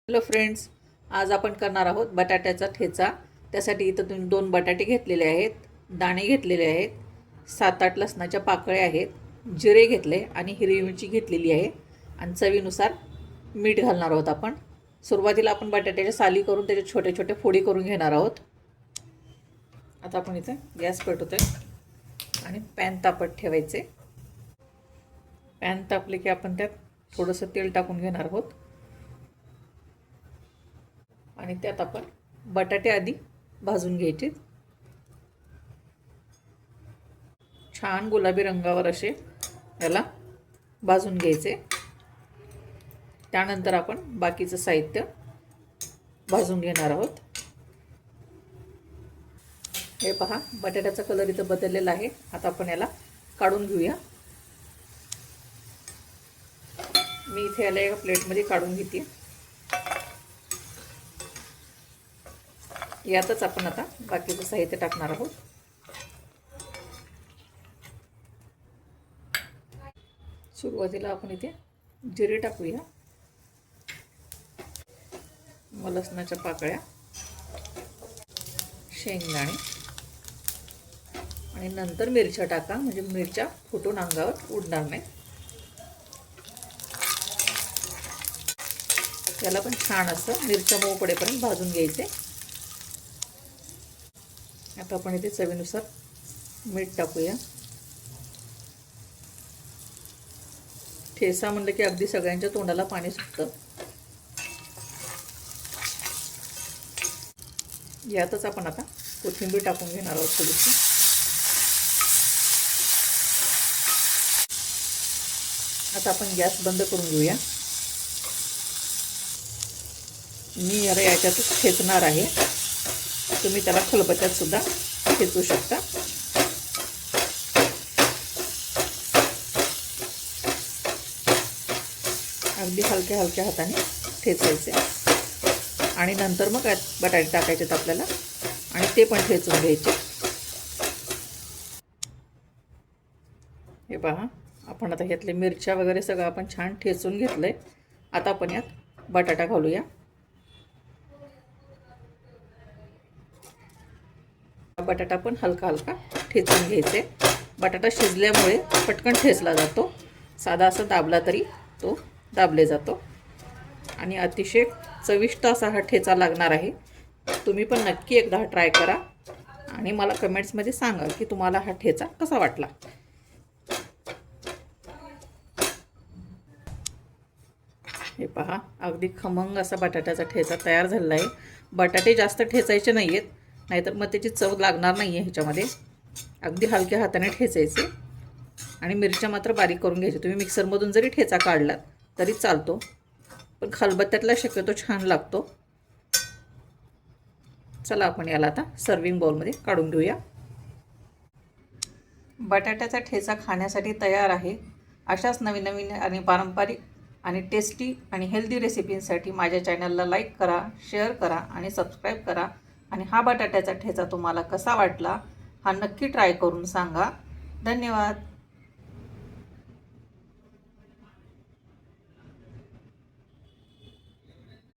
Hello friends, आज आपण करणार आहोत बटाट्याचा ठेचा। त्यासाठी इथं तुम्ही 2 बटाटे घेतलेले आहेत, दाणे घेतलेले आहेत, 7-8 लसणाच्या पाकळ्या आहेत, जिरे घेतले आणि हिरवी मिरची घेतलेली आहे आणि चवीनुसार मीठ घालणार आहोत आपण। सुरुवातीला आपण बटाट्याच्या साली करून त्याचे छोटे छोटे फोडी करून घेणार आहोत। आता आपण इथे गॅस पेटवतोय आणि पॅन तापत ठेवायचे। पॅन तापले की आपण त्यात थोडंसं तेल टाकून घेणार आहोत आणि त्यात आपण बटाटे आधी भाजून घ्यायचे। छान गुलाबी रंगावर असे याला भाजून घ्यायचे। त्यानंतर आपण बाकीचं साहित्य भाजून घेणार आहोत। हे पहा, बटाट्याचा कलर इथं बदललेला आहे। आता आपण याला काढून घेऊया। मी इथे याला एका प्लेटमध्ये काढून घेते। यातच आपण आता बाकीचं साहित्य टाकणार आहोत। सुरुवातीला आपण इथे जिरे टाकूया, लसणाच्या पाकळ्या, शेंगदाणे आणि नंतर मिरच्या टाका, म्हणजे मिरच्या फुटून अंगावर उडणार नाही। याला पण छान असं मिरच्या मऊ पडेपर्यंत भाजून घ्यायचे। आता आपण इथे चवीनुसार मीठ टाकूया। ठेचा म्हणलं की अगदी सगळ्यांच्या तोंडाला पाणी सुटतं। यातच आपण आता कोथिंबीर टाकून घेणार आहोत थोडीशी। आता आपण गॅस बंद करून घेऊया। मी याला याच्यातच ठेचणार आहे, तुम्ही त्याला खलबत्त्यात सुद्धा ठेचू शकता। अगदी हलक्या हलक्या हाताने ठेचायचे आणि नंतर मग बटाटे टाकायचे आपल्याला आणि ते पण ठेचून घ्यायचे। हे पहा, आपण आता घेतले मिरच्या वगैरे सगळं आपण छान ठेचून घेतलंय। आता आपण यात बटाटा घालूया। बटाटा पण हलका हलका ठेचून घ्यायचे। बटाटा शिजल्यामुळे पटकन ठेचला जातो, साधा असा दाबला तरी तो दाबले जातो आणि अतिशय चविष्ट असा हा ठेचा लागणार आहे। तुम्ही पण नक्की एकदा ट्राय करा आणि मला कमेंट्समध्ये सांगा की तुम्हाला हा ठेचा कसा वाटला। हे पहा, अगदी खमंग असा बटाट्याचा ठेचा तयार झालेला आहे। बटाटे जास्त ठेचायचे नाही आहेत, नाहीतर मग त्याची चव लागणार नाही आहे ह्याच्यामध्ये। अगदी हलक्या हाताने ठेचायचे आणि मिरच्या मात्र बारीक करून घ्यायचे। तुम्ही मिक्सरमधून जरी ठेचा काढलात तरी चालतो, पण खलबत्त्यातला शक्यतो छान लागतो। चला आपण याला आता सर्विंग बाउलमध्ये काढून घेऊया। बटाट्याचा ठेचा खाण्यासाठी तयार आहे। अशाच नवीन नवीन आणि पारंपरिक आणि टेस्टी आणि हेल्दी रेसिपींसाठी माझ्या चॅनलला लाईक करा, शेअर करा आणि सबस्क्राईब करा। आणि हा बटाट्याचा ठेचा तुम्हाला कसा वाटला हा नक्की ट्राय करून सांगा। धन्यवाद।